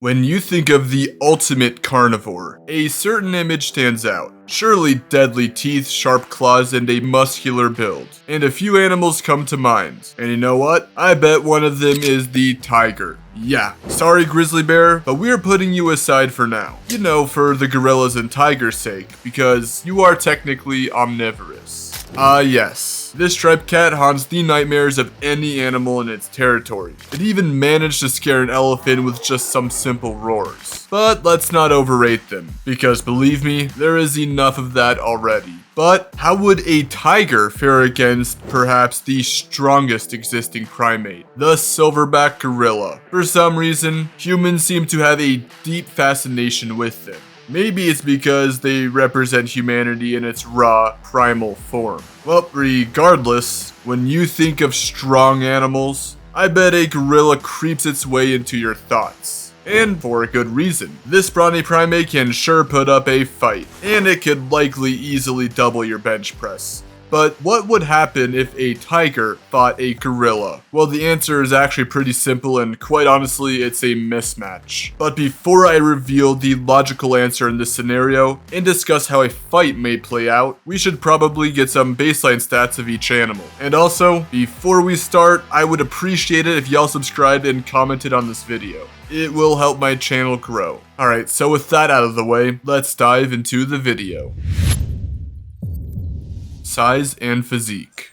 When you think of the ultimate carnivore, a certain image stands out. Surely deadly teeth, sharp claws, and a muscular build. And a few animals come to mind. And you know what? I bet one of them is the tiger. Yeah, sorry grizzly bear, but we're putting you aside for now. You know, for the gorillas and tigers' sake, because you are technically omnivorous. Yes. This striped cat haunts the nightmares of any animal in its territory. It even managed to scare an elephant with just some simple roars. But let's not overrate them, because believe me, there is enough of that already. But how would a tiger fare against perhaps the strongest existing primate, the silverback gorilla? For some reason, humans seem to have a deep fascination with them. Maybe it's because they represent humanity in its raw, primal form. Well, regardless, when you think of strong animals, I bet a gorilla creeps its way into your thoughts. And for a good reason. This brawny primate can sure put up a fight, and it could likely easily double your bench press. But what would happen if a tiger fought a gorilla? Well, the answer is actually pretty simple, and quite honestly, it's a mismatch. But before I reveal the logical answer in this scenario and discuss how a fight may play out, we should probably get some baseline stats of each animal. And also, before we start, I would appreciate it if y'all subscribed and commented on this video. It will help my channel grow. Alright, so with that out of the way, let's dive into the video. Size and physique.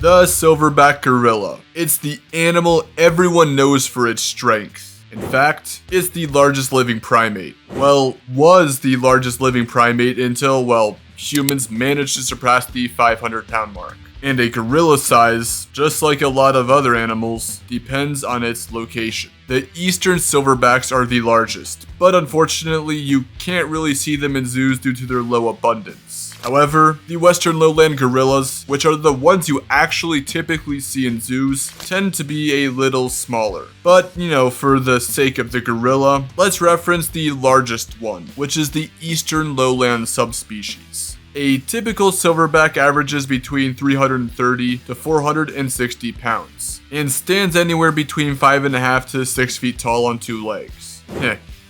The silverback gorilla. It's the animal everyone knows for its strength. In fact, it's the largest living primate. Well, was the largest living primate until, well, humans managed to surpass the 500-pound mark. And a gorilla size, just like a lot of other animals, depends on its location. The eastern silverbacks are the largest, but unfortunately you can't really see them in zoos due to their low abundance. However, the Western Lowland Gorillas, which are the ones you actually typically see in zoos, tend to be a little smaller. But, you know, for the sake of the gorilla, let's reference the largest one, which is the Eastern Lowland subspecies. A typical silverback averages between 330 to 460 pounds, and stands anywhere between 5.5 to 6 feet tall on two legs.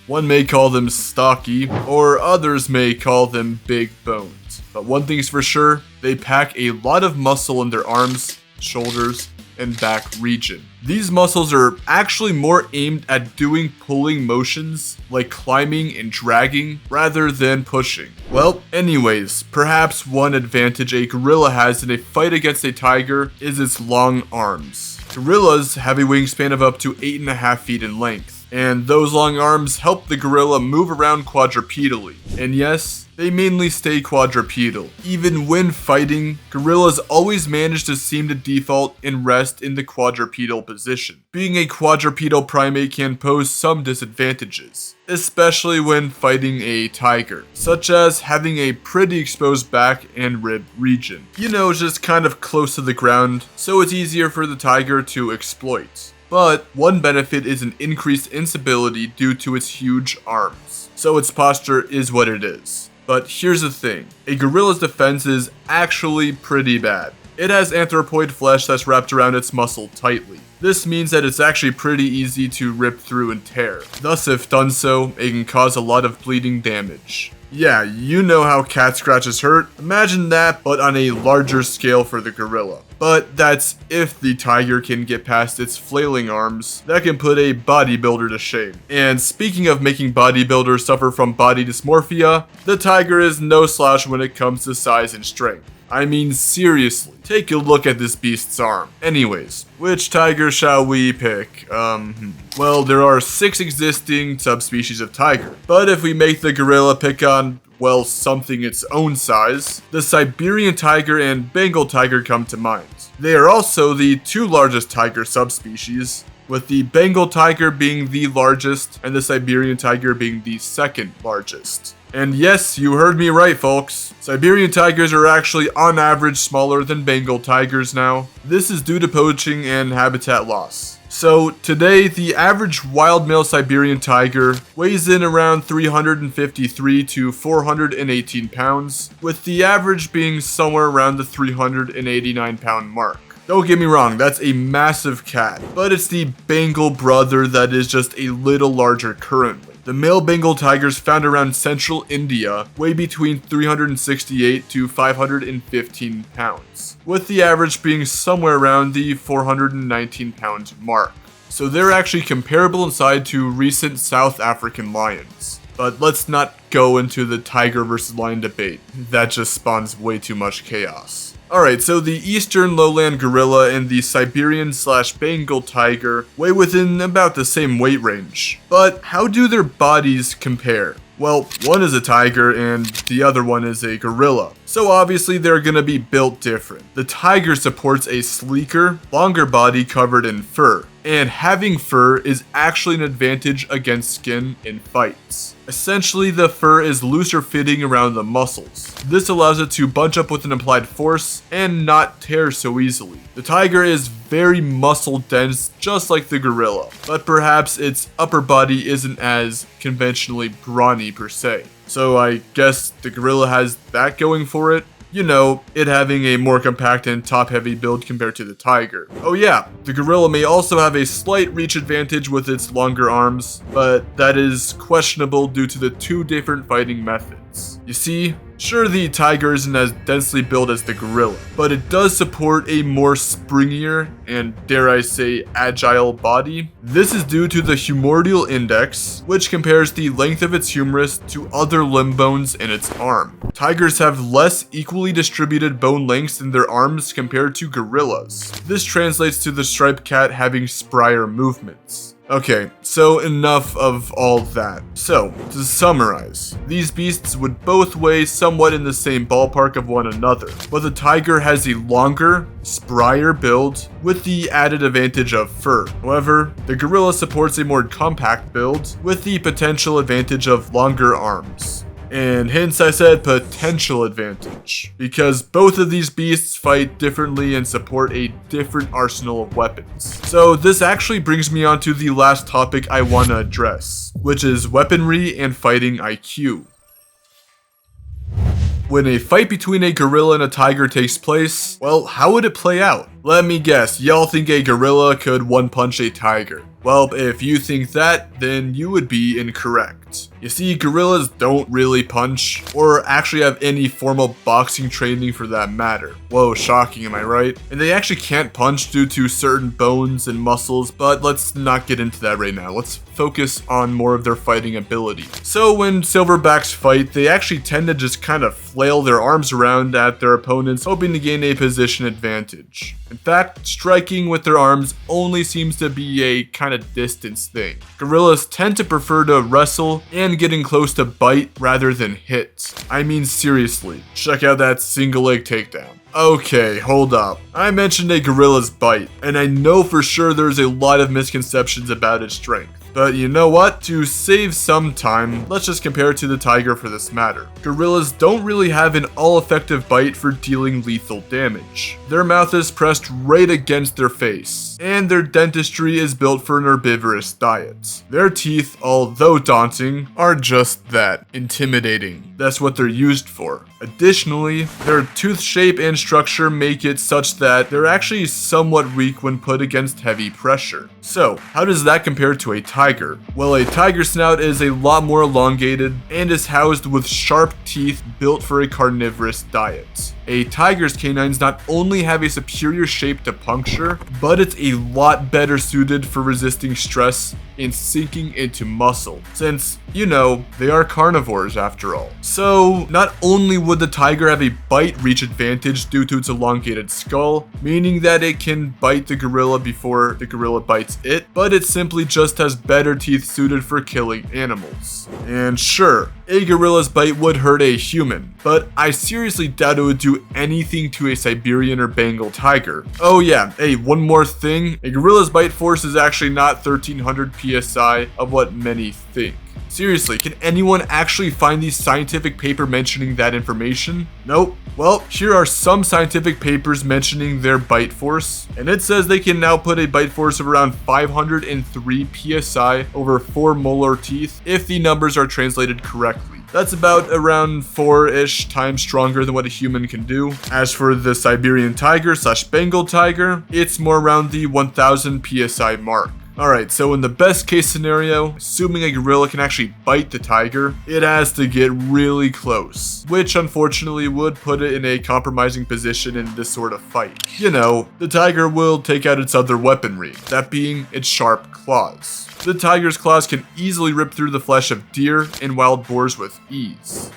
One may call them stocky, or others may call them big bones. But one thing's for sure, they pack a lot of muscle in their arms, shoulders, and back region. These muscles are actually more aimed at doing pulling motions, like climbing and dragging, rather than pushing. Well, anyways, perhaps one advantage a gorilla has in a fight against a tiger is its long arms. Gorillas have a wingspan of up to 8.5 feet in length. And those long arms help the gorilla move around quadrupedally. And yes, they mainly stay quadrupedal. Even when fighting, gorillas always manage to seem to default and rest in the quadrupedal position. Being a quadrupedal primate can pose some disadvantages, especially when fighting a tiger, such as having a pretty exposed back and rib region. You know, just kind of close to the ground, so it's easier for the tiger to exploit. But one benefit is an increased instability due to its huge arms, so its posture is what it is. But here's the thing, a gorilla's defense is actually pretty bad. It has anthropoid flesh that's wrapped around its muscle tightly. This means that it's actually pretty easy to rip through and tear. Thus, if done so, it can cause a lot of bleeding damage. Yeah, you know how cat scratches hurt? Imagine that, but on a larger scale for the gorilla. But that's if the tiger can get past its flailing arms that can put a bodybuilder to shame. And speaking of making bodybuilders suffer from body dysmorphia, the tiger is no slouch when it comes to size and strength. I mean, seriously, take a look at this beast's arm. Anyways, which tiger shall we pick? Well, there are 6 existing subspecies of tiger, but if we make the gorilla pick on, well, something its own size, the Siberian tiger and Bengal tiger come to mind. They are also the 2 largest tiger subspecies, with the Bengal tiger being the largest and the Siberian tiger being the second largest. And yes, you heard me right, folks. Siberian tigers are actually on average smaller than Bengal tigers now. This is due to poaching and habitat loss. So today, the average wild male Siberian tiger weighs in around 353 to 418 pounds, with the average being somewhere around the 389 pound mark. Don't get me wrong, that's a massive cat, but it's the Bengal brother that is just a little larger currently. The male Bengal tigers found around central India weigh between 368 to 515 pounds, with the average being somewhere around the 419 pound mark. So they're actually comparable in size to recent South African lions. But let's not go into the tiger versus lion debate. That just spawns way too much chaos. Alright, so the Eastern Lowland Gorilla and the Siberian/Bengal tiger weigh within about the same weight range. But how do their bodies compare? Well, one is a tiger and the other one is a gorilla. So obviously they're gonna be built different. The tiger supports a sleeker, longer body covered in fur. And having fur is actually an advantage against skin in fights. Essentially, the fur is looser fitting around the muscles. This allows it to bunch up with an applied force and not tear so easily. The tiger is very muscle dense, just like the gorilla, but perhaps its upper body isn't as conventionally brawny per se. So I guess the gorilla has that going for it. You know, it having a more compact and top-heavy build compared to the tiger. Oh yeah, the gorilla may also have a slight reach advantage with its longer arms, but that is questionable due to the two different fighting methods. You see, sure the tiger isn't as densely built as the gorilla, but it does support a more springier and, dare I say, agile body. This is due to the humeral index, which compares the length of its humerus to other limb bones in its arm. Tigers have less equally distributed bone lengths in their arms compared to gorillas. This translates to the striped cat having sprier movements. Okay, so enough of all that. So, to summarize, these beasts would both weigh somewhat in the same ballpark of one another, but the tiger has a longer, sprier build with the added advantage of fur. However, the gorilla supports a more compact build with the potential advantage of longer arms. And hence I said potential advantage, because both of these beasts fight differently and support a different arsenal of weapons. So this actually brings me on to the last topic I want to address, which is weaponry and fighting IQ. When a fight between a gorilla and a tiger takes place, well, how would it play out? Let me guess, y'all think a gorilla could one-punch a tiger. Well, if you think that, then you would be incorrect. You see, gorillas don't really punch, or actually have any formal boxing training for that matter. Whoa, shocking, am I right? And they actually can't punch due to certain bones and muscles, but let's not get into that right now. Let's focus on more of their fighting ability. So when silverbacks fight, they actually tend to just kind of flail their arms around at their opponents, hoping to gain a position advantage. In fact, striking with their arms only seems to be a kind of distance thing. Gorillas tend to prefer to wrestle and getting close to bite rather than hit. I mean seriously, check out that single leg takedown. Okay, hold up. I mentioned a gorilla's bite, and I know for sure there's a lot of misconceptions about its strength. But you know what? To save some time, let's just compare it to the tiger for this matter. Gorillas don't really have an all-effective bite for dealing lethal damage. Their mouth is pressed right against their face, and their dentistry is built for an herbivorous diet. Their teeth, although daunting, are just that, intimidating. That's what they're used for. Additionally, their tooth shape and structure make it such that they're actually somewhat weak when put against heavy pressure. So, how does that compare to a tiger? Well, a tiger's snout is a lot more elongated and is housed with sharp teeth built for a carnivorous diet. A tiger's canines not only have a superior shape to puncture, but it's a lot better suited for resisting stress and sinking into muscle, since, you know, they are carnivores after all. So, not only would the tiger have a bite reach advantage due to its elongated skull, meaning that it can bite the gorilla before the gorilla bites it, but it simply just has better teeth suited for killing animals. And sure, a gorilla's bite would hurt a human, but I seriously doubt it would do anything to a Siberian or Bengal tiger. Oh yeah, hey, one more thing, a gorilla's bite force is actually not 1300 psi of what many think. Seriously, can anyone actually find the scientific paper mentioning that information? Nope. Well, here are some scientific papers mentioning their bite force, and it says they can now put a bite force of around 503 psi over 4 molar teeth if the numbers are translated correctly. That's about around 4-ish times stronger than what a human can do. As for the Siberian tiger / Bengal tiger, it's more around the 1000 psi mark. Alright, so in the best case scenario, assuming a gorilla can actually bite the tiger, it has to get really close, which unfortunately would put it in a compromising position in this sort of fight. You know, the tiger will take out its other weaponry, that being its sharp claws. The tiger's claws can easily rip through the flesh of deer and wild boars with ease.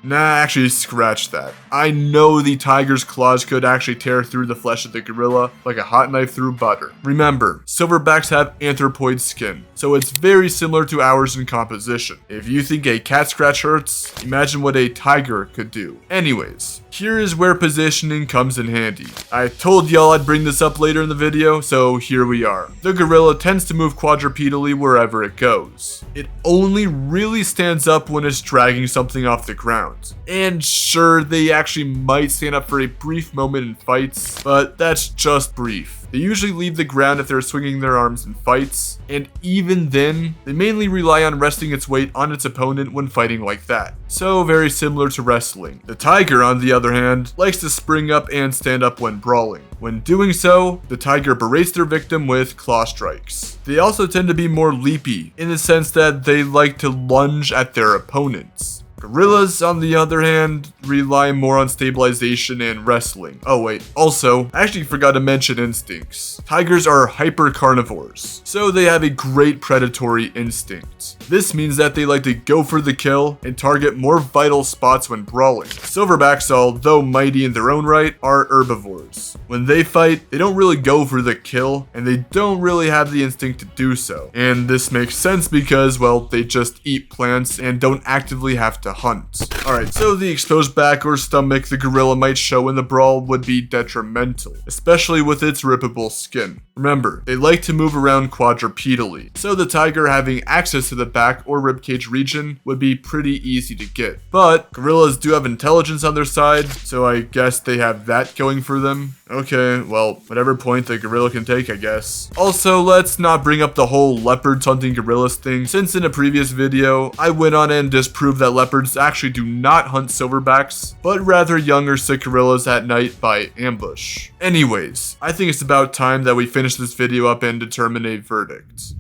Actually scratch that. I know the tiger's claws could actually tear through the flesh of the gorilla like a hot knife through butter. Remember, silverbacks have anthropoid skin, so it's very similar to ours in composition. If you think a cat scratch hurts, imagine what a tiger could do. Anyways, here is where positioning comes in handy. I told y'all I'd bring this up later in the video, so here we are. The gorilla tends to move quadrupedally wherever it goes. It only really stands up when it's dragging something off the ground. And sure, they actually might stand up for a brief moment in fights, but that's just brief. They usually leave the ground if they're swinging their arms in fights, and even then, they mainly rely on resting its weight on its opponent when fighting like that. So very similar to wrestling. The tiger, on the other hand, likes to spring up and stand up when brawling. When doing so, the tiger berates their victim with claw strikes. They also tend to be more leapy, in the sense that they like to lunge at their opponents. Gorillas, on the other hand, rely more on stabilization and wrestling. Oh wait, also, I actually forgot to mention instincts. Tigers are hyper carnivores, so they have a great predatory instinct. This means that they like to go for the kill and target more vital spots when brawling. Silverbacks, although mighty in their own right, are herbivores. When they fight, they don't really go for the kill, and they don't really have the instinct to do so. And this makes sense because, well, they just eat plants and don't actively have to hunt. Alright, so the exposed back or stomach the gorilla might show in the brawl would be detrimental, especially with its rippable skin. Remember, they like to move around quadrupedally, so the tiger having access to the back or ribcage region would be pretty easy to get. But gorillas do have intelligence on their side, so I guess they have that going for them. Okay, well, whatever point the gorilla can take, I guess. Also, let's not bring up the whole leopards hunting gorillas thing, since in a previous video, I went on and disproved that leopards actually do not hunt silverbacks, but rather younger sick gorillas at night by ambush. Anyways, I think it's about time that we finish this video up and determine a verdict.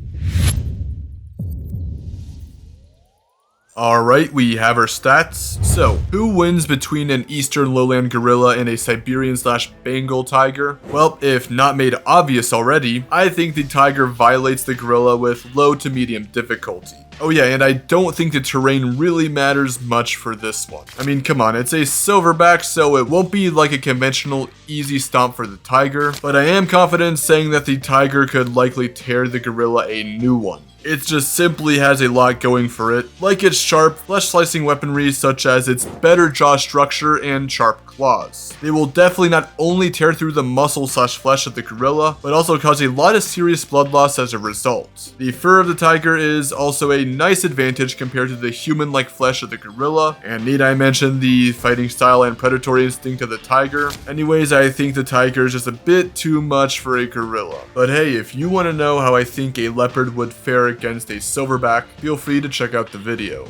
Alright, we have our stats. So, who wins between an Eastern Lowland Gorilla and a Siberian / Bengal tiger? Well, if not made obvious already, I think the tiger violates the gorilla with low to medium difficulty. Oh yeah, and I don't think the terrain really matters much for this one. I mean, come on, it's a silverback, so it won't be like a conventional easy stomp for the tiger, but I am confident saying that the tiger could likely tear the gorilla a new one. It just simply has a lot going for it, like its sharp, flesh-slicing weaponry such as its better jaw structure and sharp claws. They will definitely not only tear through the muscle / flesh of the gorilla, but also cause a lot of serious blood loss as a result. The fur of the tiger is also a nice advantage compared to the human-like flesh of the gorilla, and need I mention the fighting style and predatory instinct of the tiger? Anyways, I think the tiger is just a bit too much for a gorilla. But hey, if you want to know how I think a leopard would fare against a silverback, feel free to check out the video.